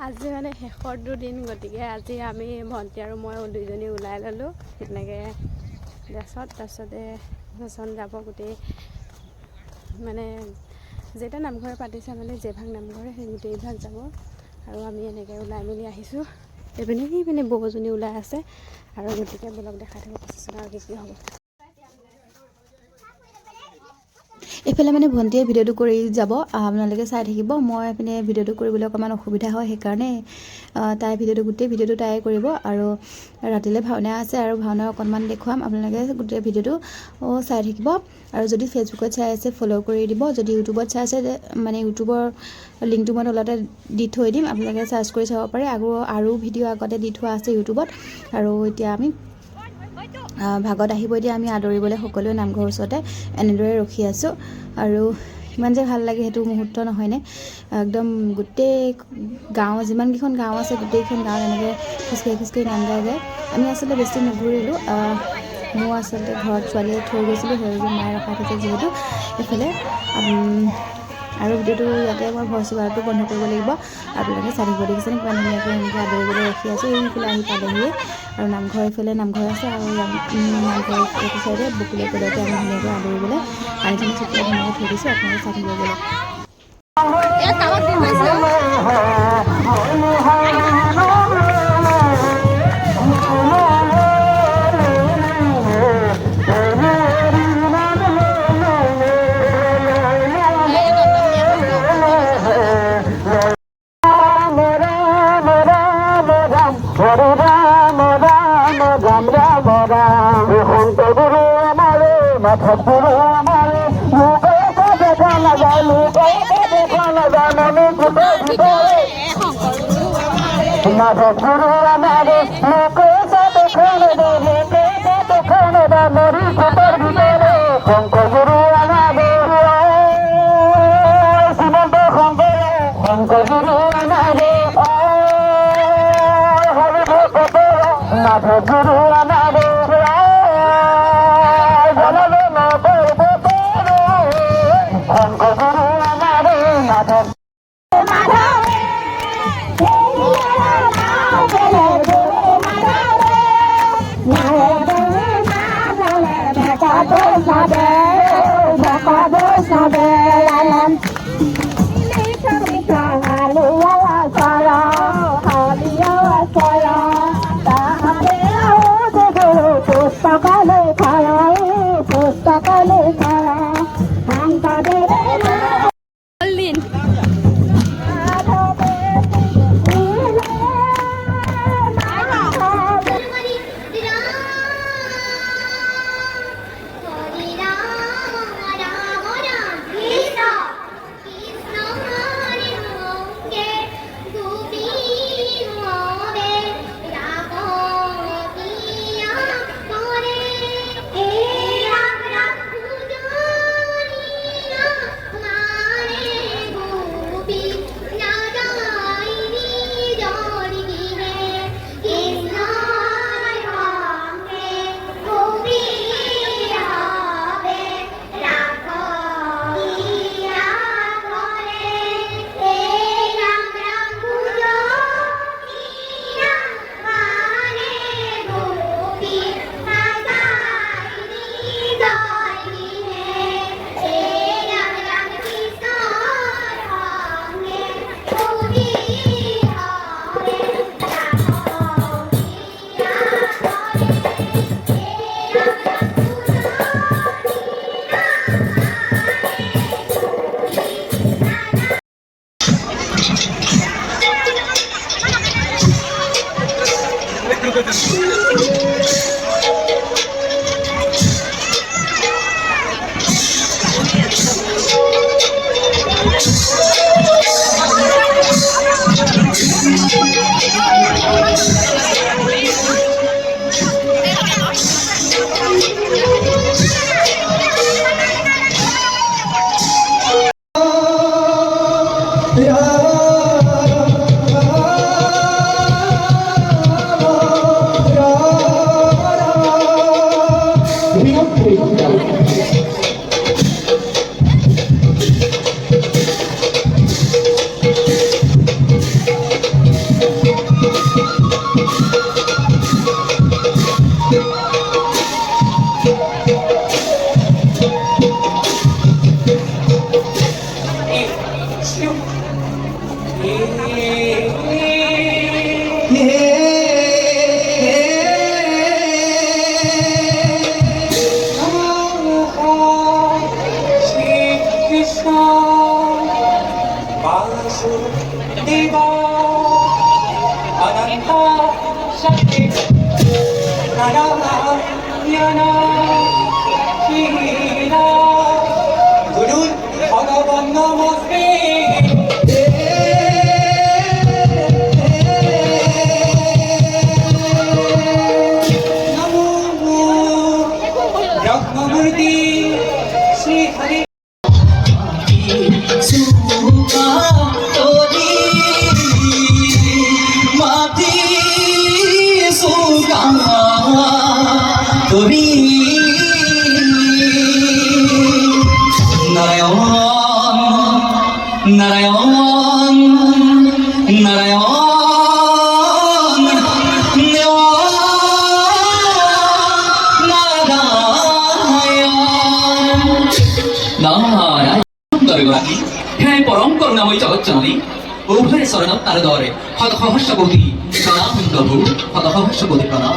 আজি মানে শেষৰ দুদিন, গতিকে আজি আমি ভণ্টি আৰু মই দুইজনী ওলাই ল'লোঁ এনেকৈ ড্ৰেছত। তাৰপিছতে প্ৰচেশ্যন যাব গোটেই, মানে যেইটা নামঘৰে পাতিছে মানে যেইভাগ নামঘৰে সেই গোটেইভাগ যাব। আৰু আমি এনেকৈ ওলাই মেলি আহিছোঁ। এইপিনে বৌজনী ওলাই আছে আৰু গতিকে বলক দেখাই থাকোঁ প্ৰচেশ্যন আৰু কি হ'ব। এইফালে মানে ভণ্টিয়ে ভিডিঅ'টো কৰি যাব, আপোনালোকে চাই থাকিব। মই এইপিনে ভিডিঅ'টো কৰিবলৈ অকণমান অসুবিধা হয়, সেইকাৰণে তাই গোটেই ভিডিঅ'টো তাই কৰিব। আৰু ৰাতিলৈ ভাওনা আছে আৰু ভাওনা অকণমান দেখুৱাম, আপোনালোকে গোটেই ভিডিঅ'টো চাই থাকিব। আৰু যদি ফেচবুকত চাই আছে ফ'ল' কৰি দিব, যদি ইউটিউবত চাই আছে মানে ইউটিউবৰ লিংকটো মই তলতে দি থৈ দিম, আপোনালোকে চাৰ্চ কৰি চাব পাৰে। আৰু ভিডিঅ' আগতে দি থোৱা আছে ইউটিউবত। আৰু এতিয়া আমি ভাগত আহিব, এতিয়া আমি আদৰিবলৈ সকলোৱে নামঘৰৰ ওচৰতে এনেদৰে ৰখি আছোঁ। আৰু ইমান যে ভাল লাগে সেইটো মুহূৰ্ত নহয়নে? একদম গোটেই গাঁও, যিমানকেইখন গাঁও আছে গোটেইখন গাঁৱত এনেকৈ খোজকাঢ়ি নাম গাই যায়। আমি আচলতে বেছি নুঘূৰিলোঁ, মোৰ আচলতে ঘৰত ছোৱালীয়ে থৈ গৈছিলোঁ, সেইবাবে মায়ে ৰখাই থৈছে যিহেতু এইফালে। আৰু ভিডিঅ'টো ইয়াতে মই ভইচ অভাৰটো বন্ধ কৰিব লাগিব, আপোনালোকে চাই থাকিব। দেখিছেনে কিমান ধুনীয়াকৈ এনেকৈ আদৰিবলৈ ৰখি আছোঁ। এইফালে আহি পালেহিয়ে আৰু নামঘৰ, এইফালে নামঘৰ আছে আৰু নামঘৰ এইটো চাইডে বকুলীয়া তলতে আমি ধুনীয়াকৈ আদৰিবলৈ পানী ছটিয়াই ধুনীয়াকৈ থৈ দিছোঁ, আপোনালোকে চাই থাকিব গ'লে। वासुदेव अनंत शक्ति नारायण हीरा गुरु भगवान नमस्ते ब्रह्ममूर्ति श्री हरि सुखा तोरी माती सुखा तोरी नारायण नारायण नारायण নারায়ণ হে পরম করুণাময়ী জগজ্জননী উভয় শরণ তার দরে হতহস্য কোটি প্রণাম প্রভু হতহস্য কোটি প্রণাম